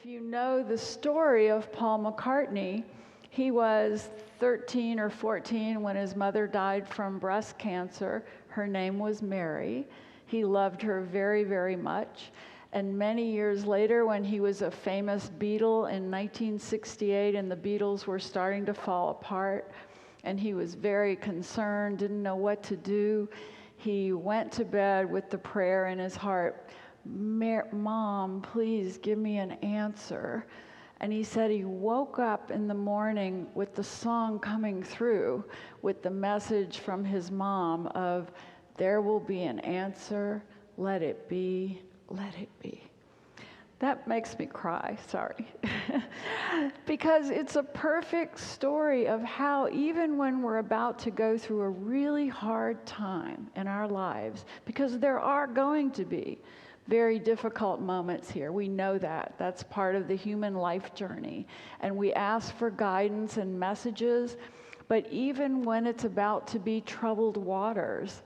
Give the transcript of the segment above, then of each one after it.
you know the story of Paul McCartney, he was 13 or 14 when his mother died from breast cancer. Her name was Mary. He loved her very, very much. And many years later, when he was a famous Beatle in 1968 and the Beatles were starting to fall apart, and he was very concerned, didn't know what to do, he went to bed with the prayer in his heart, "Mom, please give me an answer." And he said he woke up in the morning with the song coming through with the message from his mom of, "There will be an answer, let it be, let it be." That makes me cry, sorry. Because it's a perfect story of how even when we're about to go through a really hard time in our lives, because there are going to be very difficult moments here. We know that. That's part of the human life journey. And we ask for guidance and messages, but even when it's about to be troubled waters,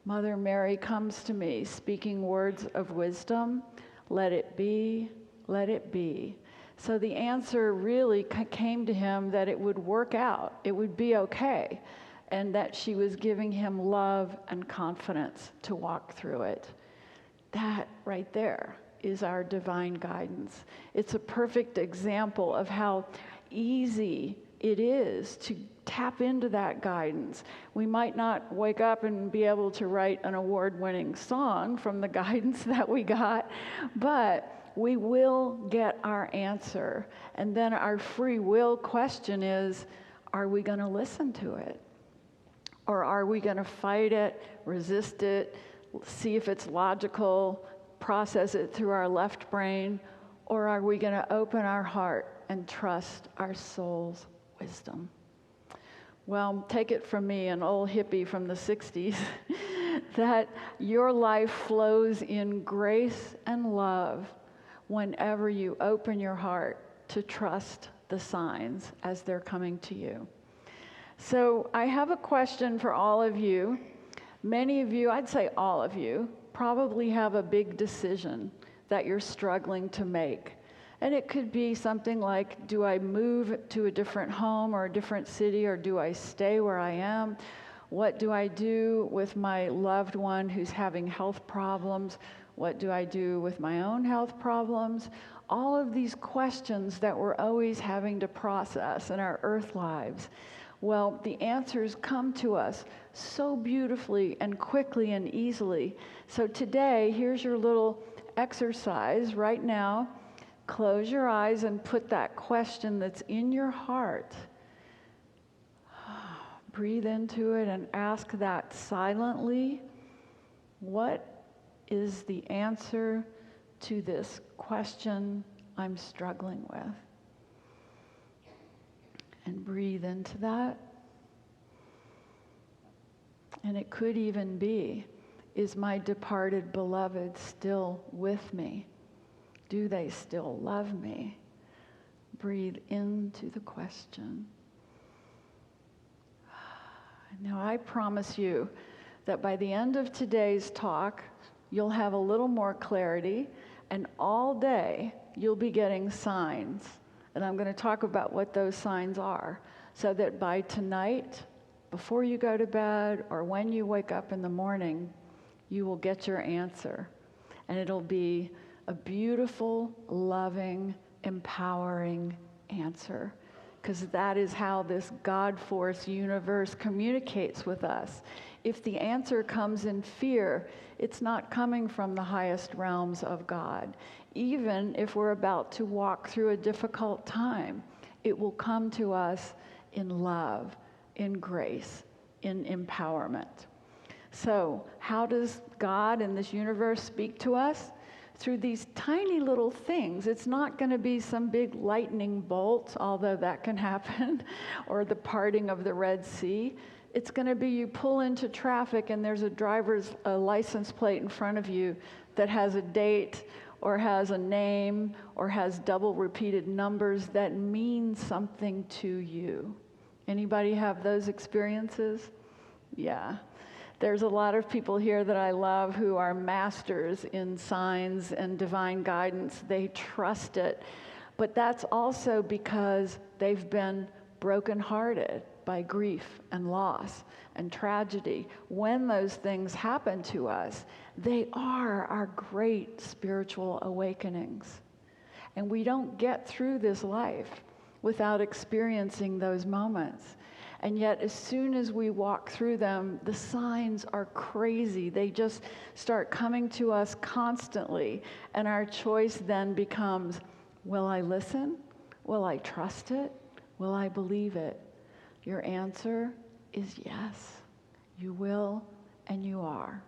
Mother Mary comes to me speaking words of wisdom. Let it be, let it be. So the answer really came to him that it would work out, it would be okay, and that she was giving him love and confidence to walk through it. That right there is our divine guidance. It's a perfect example of how easy it is to tap into that guidance. We might not wake up and be able to write an award-winning song from the guidance that we got, but we will get our answer. And then our free will question is, are we going to listen to it? Or are we going to fight it, resist it, see if it's logical, process it through our left brain? Or are we going to open our heart and trust our soul's wisdom? Well, take it from me, an old hippie from the 60s, that your life flows in grace and love whenever you open your heart to trust the signs as they're coming to you. So I have a question for all of you. Many of you, I'd say all of you, probably have a big decision that you're struggling to make. And it could be something like, do I move to a different home or a different city, or do I stay where I am? What do I do with my loved one who's having health problems? What do I do with my own health problems? All of these questions that we're always having to process in our earth lives. Well, the answers come to us so beautifully and quickly and easily. So today, here's your little exercise right now. Close your eyes and put that question that's in your heart. Breathe into it and ask that silently. What is the answer to this question I'm struggling with? And breathe into that. And it could even be, is my departed beloved still with me? Do they still love me? Breathe into the question. Now, I promise you that by the end of today's talk, you'll have a little more clarity, and all day you'll be getting signs. And I'm going to talk about what those signs are, so that by tonight, before you go to bed, or when you wake up in the morning, you will get your answer. And it'll be a beautiful, loving, empowering answer. Because that is how this God force universe communicates with us. If the answer comes in fear, it's not coming from the highest realms of God. Even if we're about to walk through a difficult time, it will come to us in love, in grace, in empowerment. So, how does God and this universe speak to us? Through these tiny little things. It's not going to be some big lightning bolt, although that can happen, or the parting of the Red Sea. It's going to be you pull into traffic and there's a driver's license plate in front of you that has a date or has a name or has double repeated numbers that mean something to you. Anybody have those experiences? Yeah. There's a lot of people here that I love who are masters in signs and divine guidance. They trust it. But that's also because they've been brokenhearted by grief and loss and tragedy. When those things happen to us, they are our great spiritual awakenings. And we don't get through this life without experiencing those moments. And yet, as soon as we walk through them, the signs are crazy. They just start coming to us constantly. And our choice then becomes, will I listen? Will I trust it? Will I believe it? Your answer is yes. You will and you are.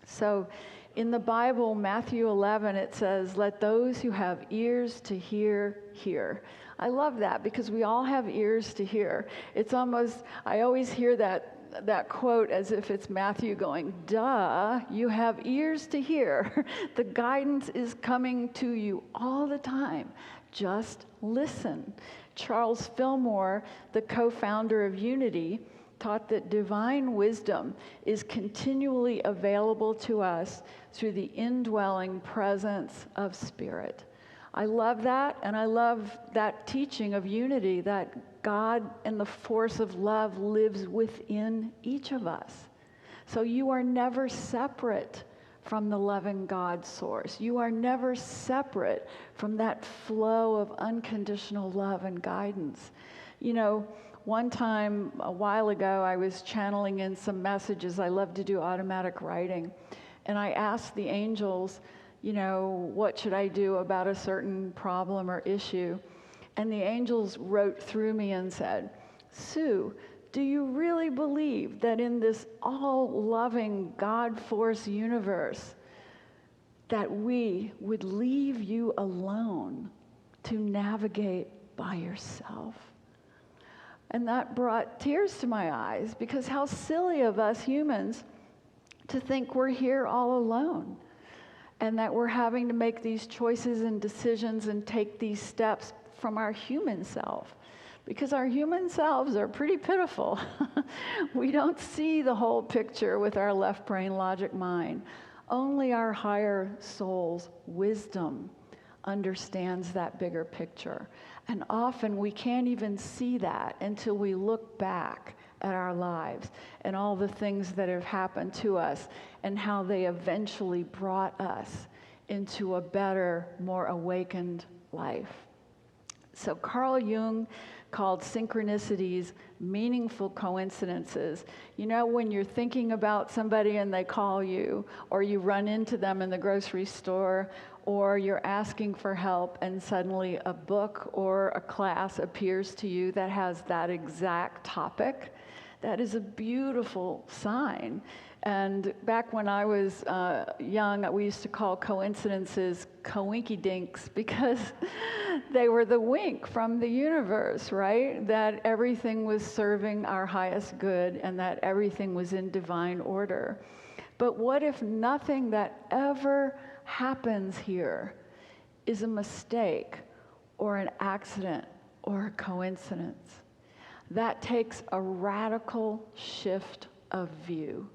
So in the Bible, Matthew 11, it says, let those who have ears to hear, hear. I love that because we all have ears to hear. It's almost, I always hear that quote as if it's Matthew going, duh, you have ears to hear. The guidance is coming to you all the time. Just listen. Charles Fillmore, the co-founder of Unity, taught that divine wisdom is continually available to us through the indwelling presence of Spirit. I love that, and I love that teaching of unity, that God and the force of love lives within each of us. So you are never separate from the loving God source. You are never separate from that flow of unconditional love and guidance. You know, one time, a while ago, I was channeling in some messages. I love to do automatic writing. And I asked the angels, you know, what should I do about a certain problem or issue? And the angels wrote through me and said, Sue, do you really believe that in this all-loving God force universe that we would leave you alone to navigate by yourself? And that brought tears to my eyes, because how silly of us humans to think we're here all alone and that we're having to make these choices and decisions and take these steps from our human self. Because our human selves are pretty pitiful. We don't see the whole picture with our left brain logic mind. Only our higher soul's wisdom understands that bigger picture. And often we can't even see that until we look back at our lives and all the things that have happened to us and how they eventually brought us into a better, more awakened life. So Carl Jung called synchronicities meaningful coincidences. You know, when you're thinking about somebody and they call you, or you run into them in the grocery store, or you're asking for help and suddenly a book or a class appears to you that has that exact topic, that is a beautiful sign. And back when I was young, we used to call coincidences coinky-dinks because they were the wink from the universe, right? That everything was serving our highest good and that everything was in divine order. But what if nothing that ever happens here is a mistake or an accident or a coincidence? That takes a radical shift of view.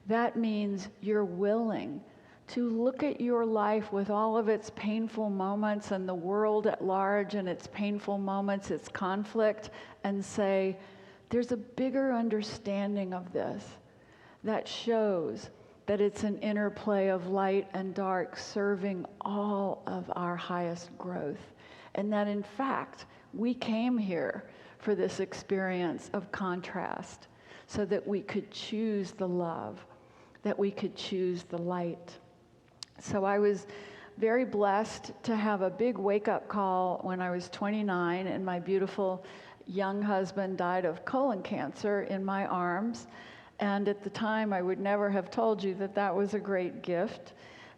That means you're willing to look at your life with all of its painful moments and the world at large and its painful moments, its conflict, and say, there's a bigger understanding of this that shows that it's an interplay of light and dark serving all of our highest growth. And that in fact, we came here for this experience of contrast so that we could choose the love, that we could choose the light. So I was very blessed to have a big wake-up call when I was 29 and my beautiful young husband died of colon cancer in my arms. And at the time, I would never have told you that that was a great gift.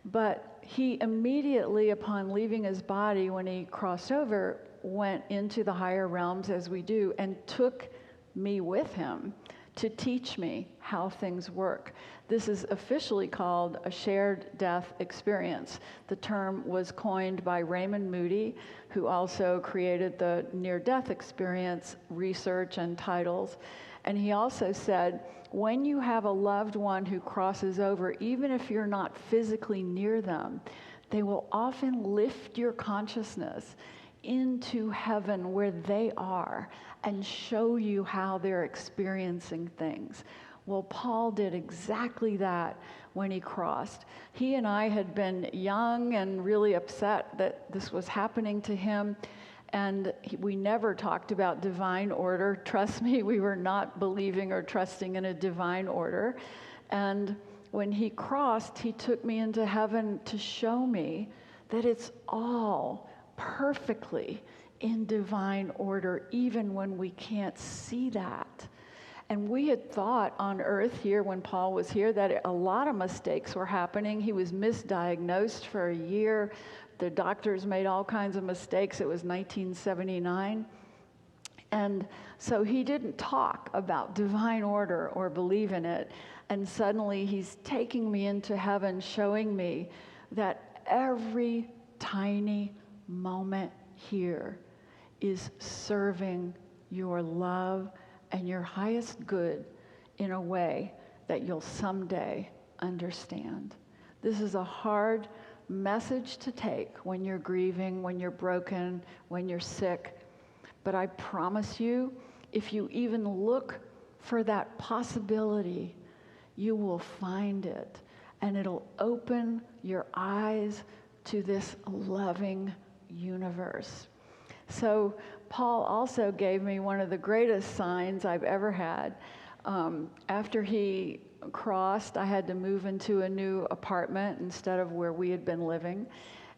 But he immediately, upon leaving his body, when he crossed over, went into the higher realms, as we do, and took me with him to teach me how things work. This is officially called a shared death experience. The term was coined by Raymond Moody, who also created the near-death experience research and titles. And he also said, when you have a loved one who crosses over, even if you're not physically near them, they will often lift your consciousness into heaven where they are and show you how they're experiencing things. Well, Paul did exactly that when he crossed. He and I had been young and really upset that this was happening to him, and we never talked about divine order. Trust me, we were not believing or trusting in a divine order. And when he crossed, he took me into heaven to show me that it's all perfectly in divine order, even when we can't see that. And we had thought on earth here, when Paul was here, that a lot of mistakes were happening. He was misdiagnosed for a year. The doctors made all kinds of mistakes. It was 1979. And so he didn't talk about divine order or believe in it. And suddenly he's taking me into heaven, showing me that every tiny moment here is serving your love and your highest good in a way that you'll someday understand. This is a hard message to take when you're grieving, when you're broken, when you're sick. But I promise you, if you even look for that possibility, you will find it. And it'll open your eyes to this loving universe. So Paul also gave me one of the greatest signs I've ever had. After he crossed, I had to move into a new apartment instead of where we had been living.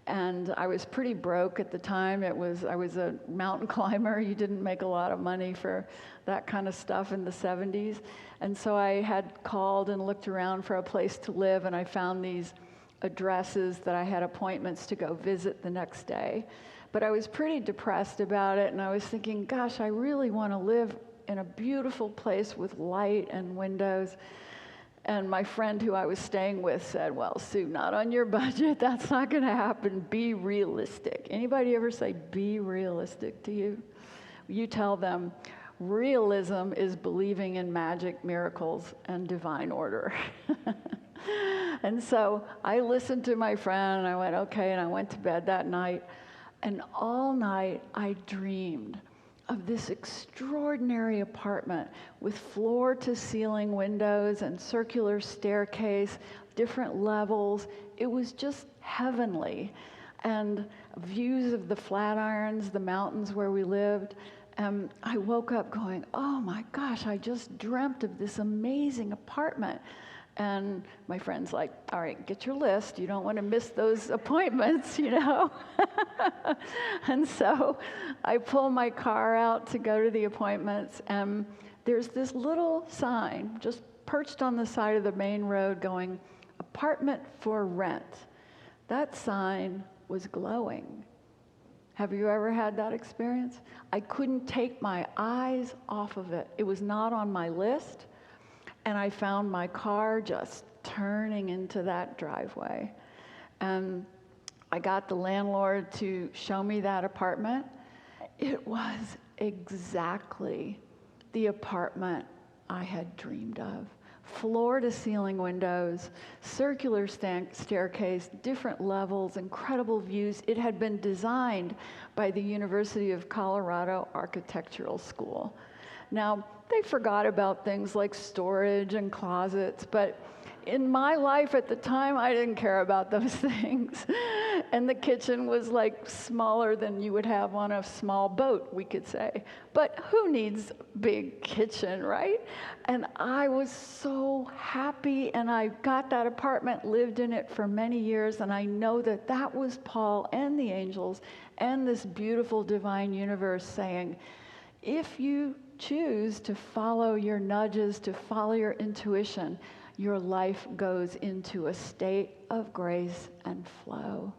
And I was pretty broke at the time. I was a mountain climber. You didn't make a lot of money for that kind of stuff in the 70s. And so I had called and looked around for a place to live, and I found these addresses that I had appointments to go visit the next day. But I was pretty depressed about it, and I was thinking, gosh, I really want to live in a beautiful place with light and windows. And my friend who I was staying with said, well, Sue, not on your budget. That's not going to happen. Be realistic. Anybody ever say, be realistic to you? You tell them, realism is believing in magic, miracles, and divine order. And so I listened to my friend, and I went, okay, and I went to bed that night. And all night I dreamed of this extraordinary apartment with floor-to-ceiling windows and circular staircase, different levels. It was just heavenly. And views of the Flatirons, the mountains where we lived. And I woke up going, oh my gosh, I just dreamt of this amazing apartment. And my friend's like, all right, get your list. You don't want to miss those appointments, you know. And so I pull my car out to go to the appointments, and there's this little sign just perched on the side of the main road going, apartment for rent. That sign was glowing. Have you ever had that experience? I couldn't take my eyes off of it. It was not on my list. And I found my car just turning into that driveway. And I got the landlord to show me that apartment. It was exactly the apartment I had dreamed of. Floor-to-ceiling windows, circular staircase, different levels, incredible views. It had been designed by the University of Colorado Architectural School. Now, they forgot about things like storage and closets, but in my life at the time, I didn't care about those things. And the kitchen was like smaller than you would have on a small boat, we could say. But who needs a big kitchen, right? And I was so happy, and I got that apartment, lived in it for many years, and I know that that was Paul and the angels and this beautiful divine universe saying, if you choose to follow your nudges, to follow your intuition, your life goes into a state of grace and flow.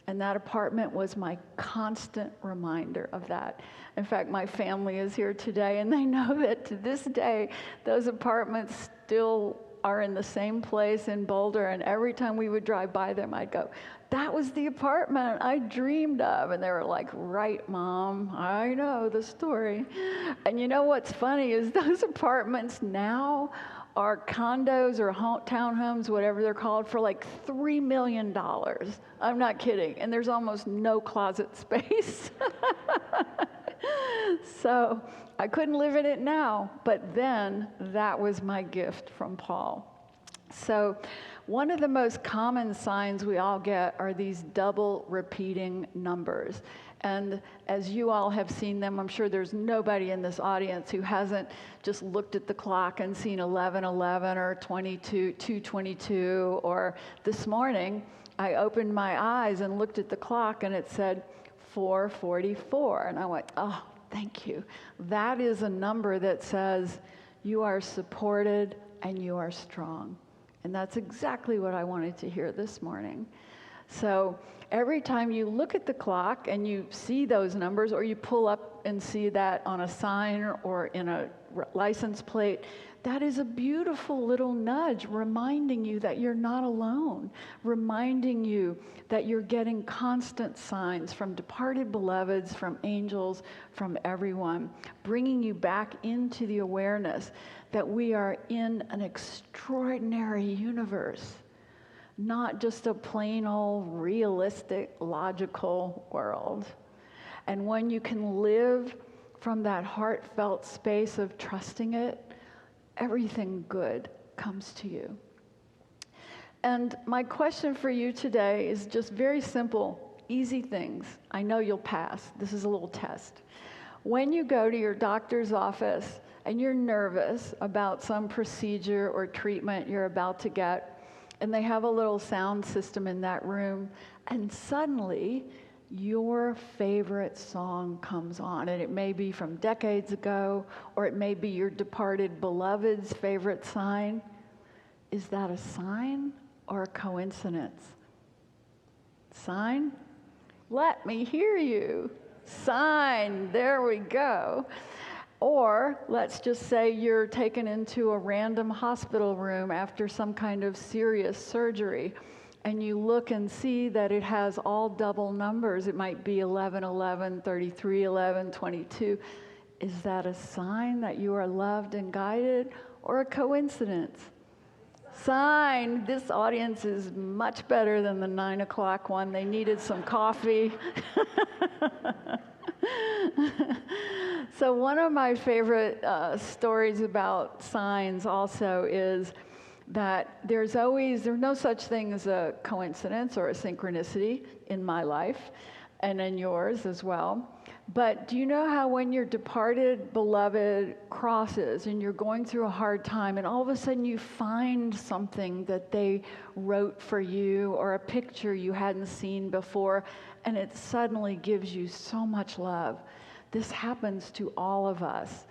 And that apartment was my constant reminder of that. In fact, my family is here today, and they know that to this day, those apartments still are in the same place in Boulder, and every time we would drive by them, I'd go, that was the apartment I dreamed of. And they were like, right, Mom, I know the story. And you know what's funny is those apartments now are condos or townhomes, whatever they're called, for like $3 million. I'm not kidding. And there's almost no closet space. So I couldn't live in it now, but then that was my gift from Paul. So one of the most common signs we all get are these double repeating numbers. And as you all have seen them, I'm sure there's nobody in this audience who hasn't just looked at the clock and seen 11:11 or 2:22, or this morning I opened my eyes and looked at the clock and it said 4:44. And I went, oh, thank you. That is a number that says you are supported and you are strong. And that's exactly what I wanted to hear this morning. So every time you look at the clock and you see those numbers, or you pull up and see that on a sign or in a license plate, that is a beautiful little nudge reminding you that you're not alone, reminding you that you're getting constant signs from departed beloveds, from angels, from everyone, bringing you back into the awareness that we are in an extraordinary universe, not just a plain old realistic, logical world. And when you can live from that heartfelt space of trusting it, everything good comes to you. And my question for you today is just very simple, easy things. I know you'll pass. This is a little test. When you go to your doctor's office and you're nervous about some procedure or treatment you're about to get, and they have a little sound system in that room, and suddenly your favorite song comes on, and it may be from decades ago, or it may be your departed beloved's favorite sign. Is that a sign or a coincidence? Sign? Let me hear you. Sign. There we go. Or let's just say you're taken into a random hospital room after some kind of serious surgery, and you look and see that it has all double numbers. It might be 11:11, 33:11, 22. Is that a sign that you are loved and guided, or a coincidence? Sign. This audience is much better than the 9 o'clock one. They needed some coffee. So one of my favorite stories about signs also is that there's no such thing as a coincidence or a synchronicity in my life and in yours as well. But do you know how when your departed beloved crosses and you're going through a hard time and all of a sudden you find something that they wrote for you or a picture you hadn't seen before, and it suddenly gives you so much love? This happens to all of us.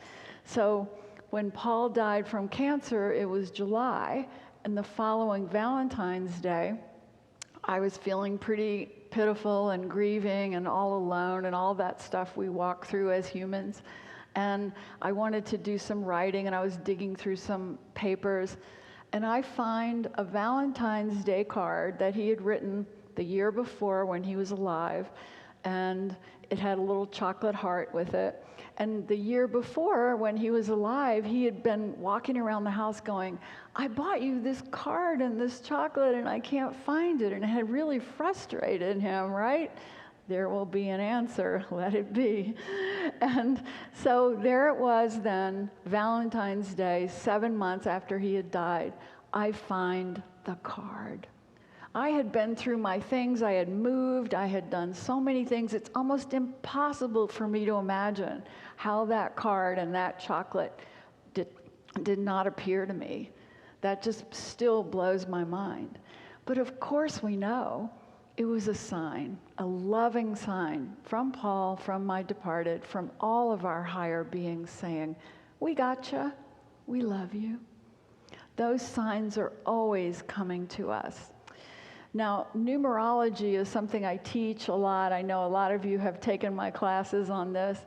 So when Paul died from cancer, it was July, and the following Valentine's Day, I was feeling pretty pitiful and grieving and all alone and all that stuff we walk through as humans. And I wanted to do some writing, and I was digging through some papers, and I find a Valentine's Day card that he had written the year before when he was alive, and it had a little chocolate heart with it. And the year before, when he was alive, he had been walking around the house going, I bought you this card and this chocolate and I can't find it. And it had really frustrated him, right? There will be an answer, let it be. And so there it was then, Valentine's Day, 7 months after he had died, I find the card. I had been through my things, I had moved, I had done so many things. It's almost impossible for me to imagine how that card and that chocolate did not appear to me. That just still blows my mind. But of course we know it was a sign, a loving sign from Paul, from my departed, from all of our higher beings saying, we gotcha, we love you. Those signs are always coming to us. Now, numerology is something I teach a lot. I know a lot of you have taken my classes on this.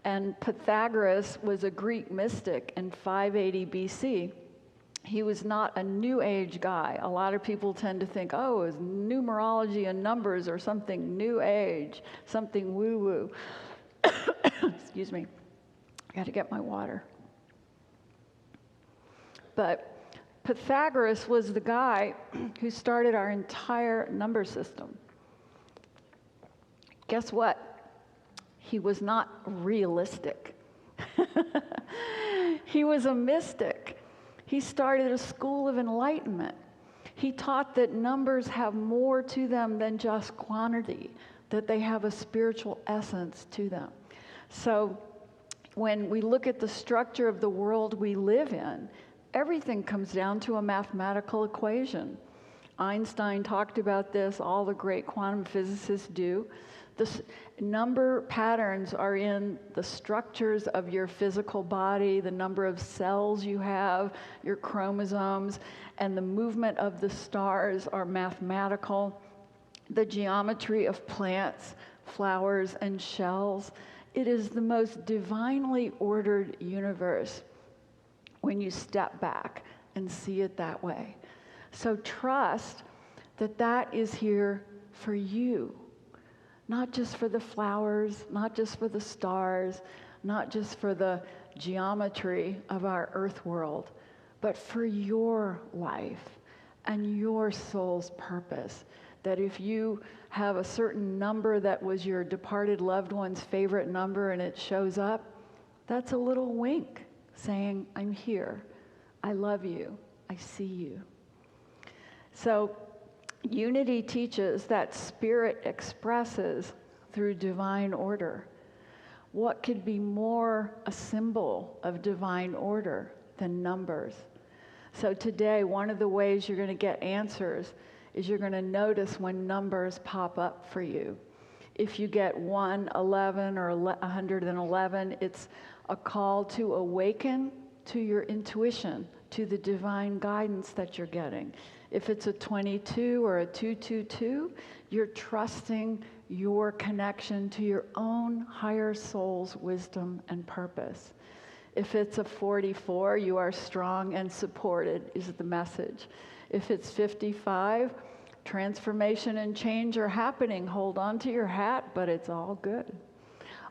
And Pythagoras was a Greek mystic in 580 BC. He was not a New Age guy. A lot of people tend to think, oh, is numerology and numbers or something New Age, something woo-woo. Excuse me. I got to get my water. But Pythagoras was the guy who started our entire number system. Guess what? He was not realistic. He was a mystic. He started a school of enlightenment. He taught that numbers have more to them than just quantity, that they have a spiritual essence to them. So when we look at the structure of the world we live in, everything comes down to a mathematical equation. Einstein talked about this, all the great quantum physicists do. The number patterns are in the structures of your physical body, the number of cells you have, your chromosomes, and the movement of the stars are mathematical. The geometry of plants, flowers, and shells. It is the most divinely ordered universe when you step back and see it that way. So trust that that is here for you. Not just for the flowers, not just for the stars, not just for the geometry of our earth world, but for your life and your soul's purpose. That if you have a certain number that was your departed loved one's favorite number and it shows up, that's a little wink saying, I'm here, I love you, I see you. So unity teaches that spirit expresses through divine order. What could be more a symbol of divine order than numbers? So today, one of the ways you're going to get answers is you're going to notice when numbers pop up for you. If you get 111 or 111, it's a call to awaken to your intuition, to the divine guidance that you're getting. If it's a 22 or a 222, you're trusting your connection to your own higher soul's wisdom and purpose. If it's a 44, you are strong and supported, is the message. If it's 55, transformation and change are happening. Hold on to your hat, but it's all good.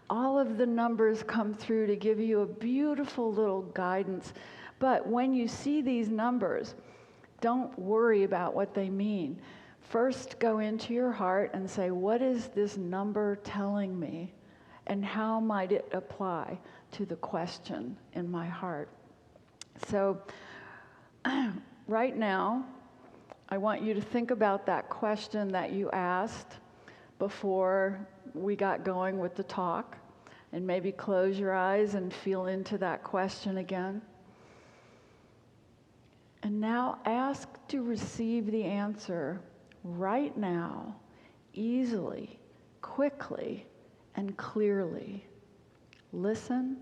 All of the numbers come through to give you a beautiful little guidance. But when you see these numbers, don't worry about what they mean. First, go into your heart and say, what is this number telling me? And how might it apply to the question in my heart? So, right now, I want you to think about that question that you asked before we got going with the talk. And maybe close your eyes and feel into that question again. And now ask to receive the answer right now, easily, quickly, and clearly. Listen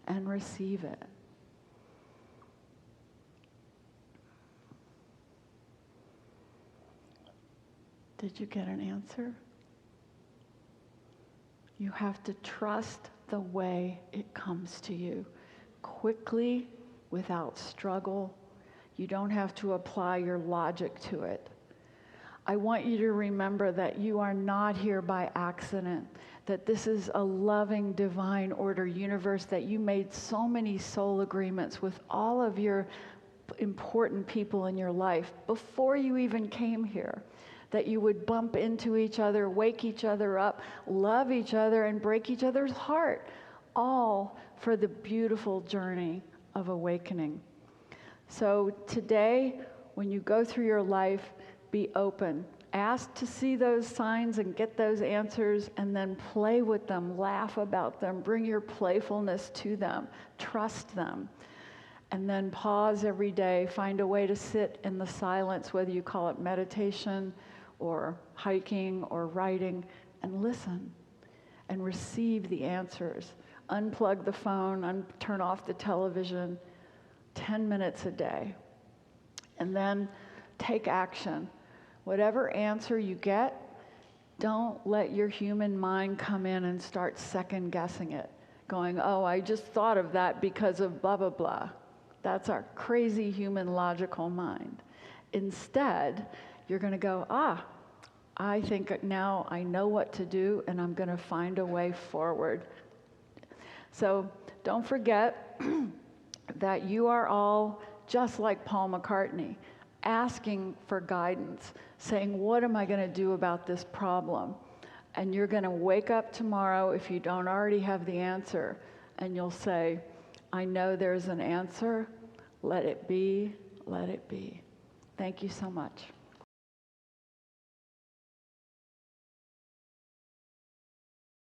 and receive it. Did you get an answer? You have to trust the way it comes to you, quickly, without struggle. You don't have to apply your logic to it. I want you to remember that you are not here by accident, that this is a loving, divine order universe, that you made so many soul agreements with all of your important people in your life before you even came here, that you would bump into each other, wake each other up, love each other, and break each other's heart, all for the beautiful journey of awakening. So today, when you go through your life, be open. Ask to see those signs and get those answers, and then play with them, laugh about them, bring your playfulness to them, trust them. And then pause every day, find a way to sit in the silence, whether you call it meditation or hiking or writing, and listen and receive the answers. Unplug the phone, turn off the television, 10 minutes a day. And then take action. Whatever answer you get, don't let your human mind come in and start second guessing it, going, oh, I just thought of that because of blah, blah, blah. That's our crazy human logical mind. Instead, you're going to go, I think now I know what to do, and I'm going to find a way forward. So don't forget that you are all just like Paul McCartney, asking for guidance, saying, what am I going to do about this problem? And you're going to wake up tomorrow, if you don't already have the answer, and you'll say, I know there's an answer. Let it be. Let it be. Thank you so much.